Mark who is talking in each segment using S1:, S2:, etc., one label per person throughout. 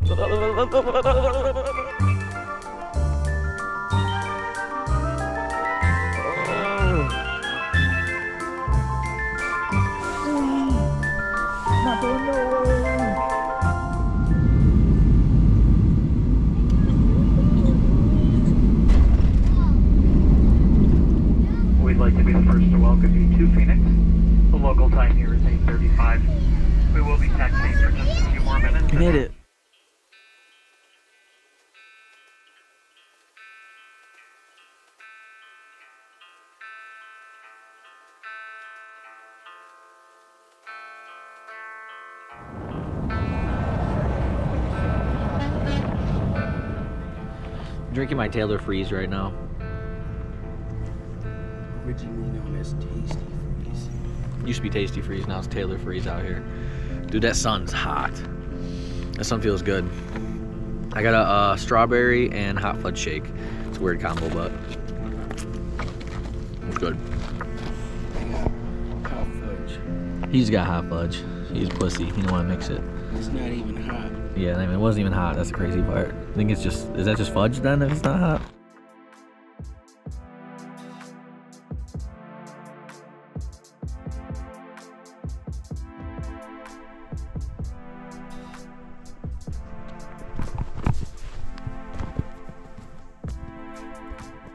S1: Not going nowhere.
S2: We'd like to be the first to welcome you to Phoenix. The local time here is 8:35. We will be taxiing for just a few more minutes.
S1: You made it. I'm drinking my Taylor Freeze right now.
S3: Originally known as Tasty Freeze.
S1: Used to be Tasty Freeze, now it's Taylor Freeze out here. Dude, that sun's hot. That sun feels good. I got a strawberry and hot fudge shake. It's a weird combo, but it's good.
S3: I got hot fudge.
S1: He's got hot fudge. He's a pussy. He don't want to mix it.
S3: It's not even hot.
S1: Yeah, I mean, it wasn't even hot. That's the crazy part. I think it's just, is that just fudge then if it's not hot?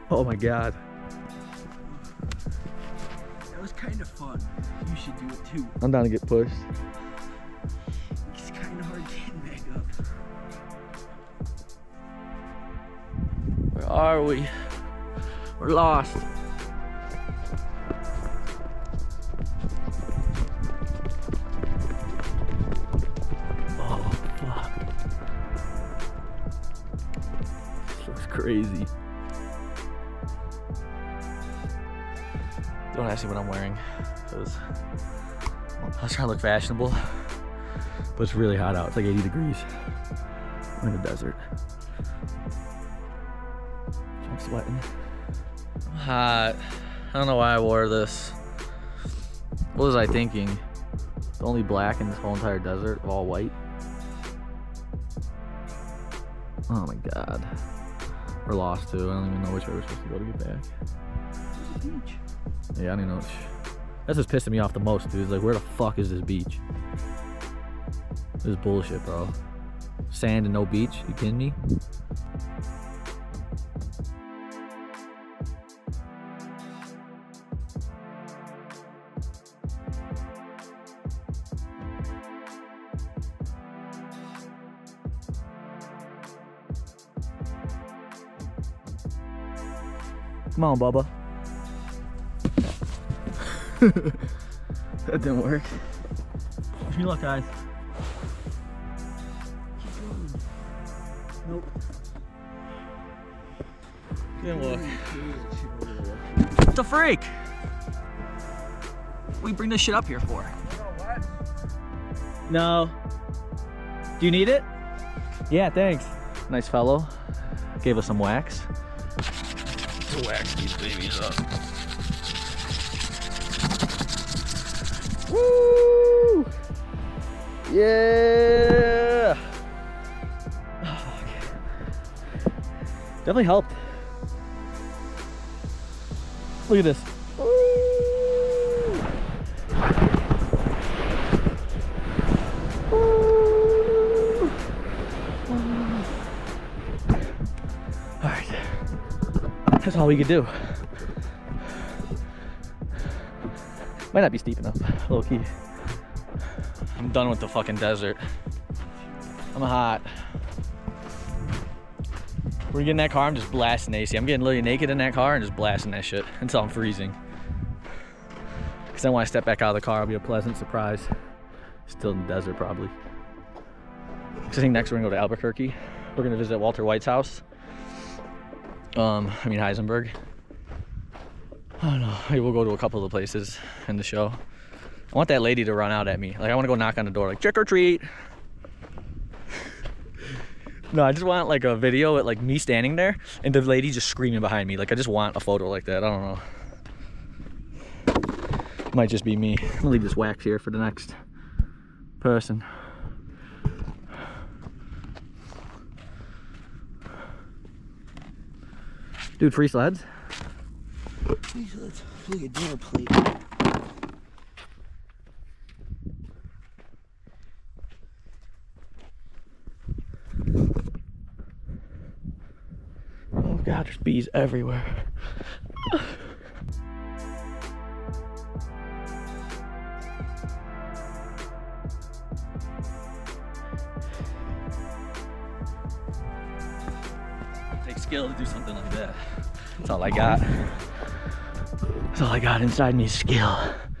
S1: Oh my god.
S3: That was kind of fun. You should do it too.
S1: I'm down to get pushed.
S3: It's kind of hard getting back up.
S1: Where are we? We're lost. Oh, fuck. This looks crazy. Don't ask me what I'm wearing, because I was trying to look fashionable, but it's really hot out. It's like 80 degrees. I'm in the desert. I'm sweating. I'm hot. I don't know why I wore this. What was I thinking? It's only black in this whole entire desert, all white. Oh my god. We're lost too. I don't even know which way we're supposed to go to get back.
S3: There's a beach.
S1: Yeah, I don't even know. That's what's pissing me off the most, dude. It's like, where the fuck is this beach? This is bullshit, bro. Sand and no beach? You kidding me? Come on, Bubba. That didn't work. Wish me luck, guys.
S3: Nope.
S1: Didn't look. What the freak? What do you bring this shit up here for? No. Do you need it? Yeah, thanks. Nice fellow. Gave us some wax. To wax these babies up. Woo! Yeah! Oh, okay. Definitely helped. Look at this. Woo! Woo! All right. That's all we could do. Might not be steep enough, low key. I'm done with the fucking desert. I'm hot. We're getting in that car, I'm just blasting AC. I'm getting literally naked in that car and just blasting that shit until I'm freezing. Because then when I step back out of the car, it'll be a pleasant surprise. Still in the desert, probably. Because I think next we're gonna go to Albuquerque. We're gonna visit Walter White's house. Heisenberg. I don't know, maybe we'll go to a couple of the places in the show. I want that lady to run out at me. Like, I want to go knock on the door, like, trick or treat. No, I just want like a video with like me standing there and the lady just screaming behind me. Like, I just want a photo like that. I don't know. Might just be me. I'm gonna leave this wax here for the next person. Dude, free sleds?
S3: Let's look at dinner plate.
S1: Oh God, there's bees everywhere. Takes skill to do something like that. That's all I got. That's all I got inside me is skill.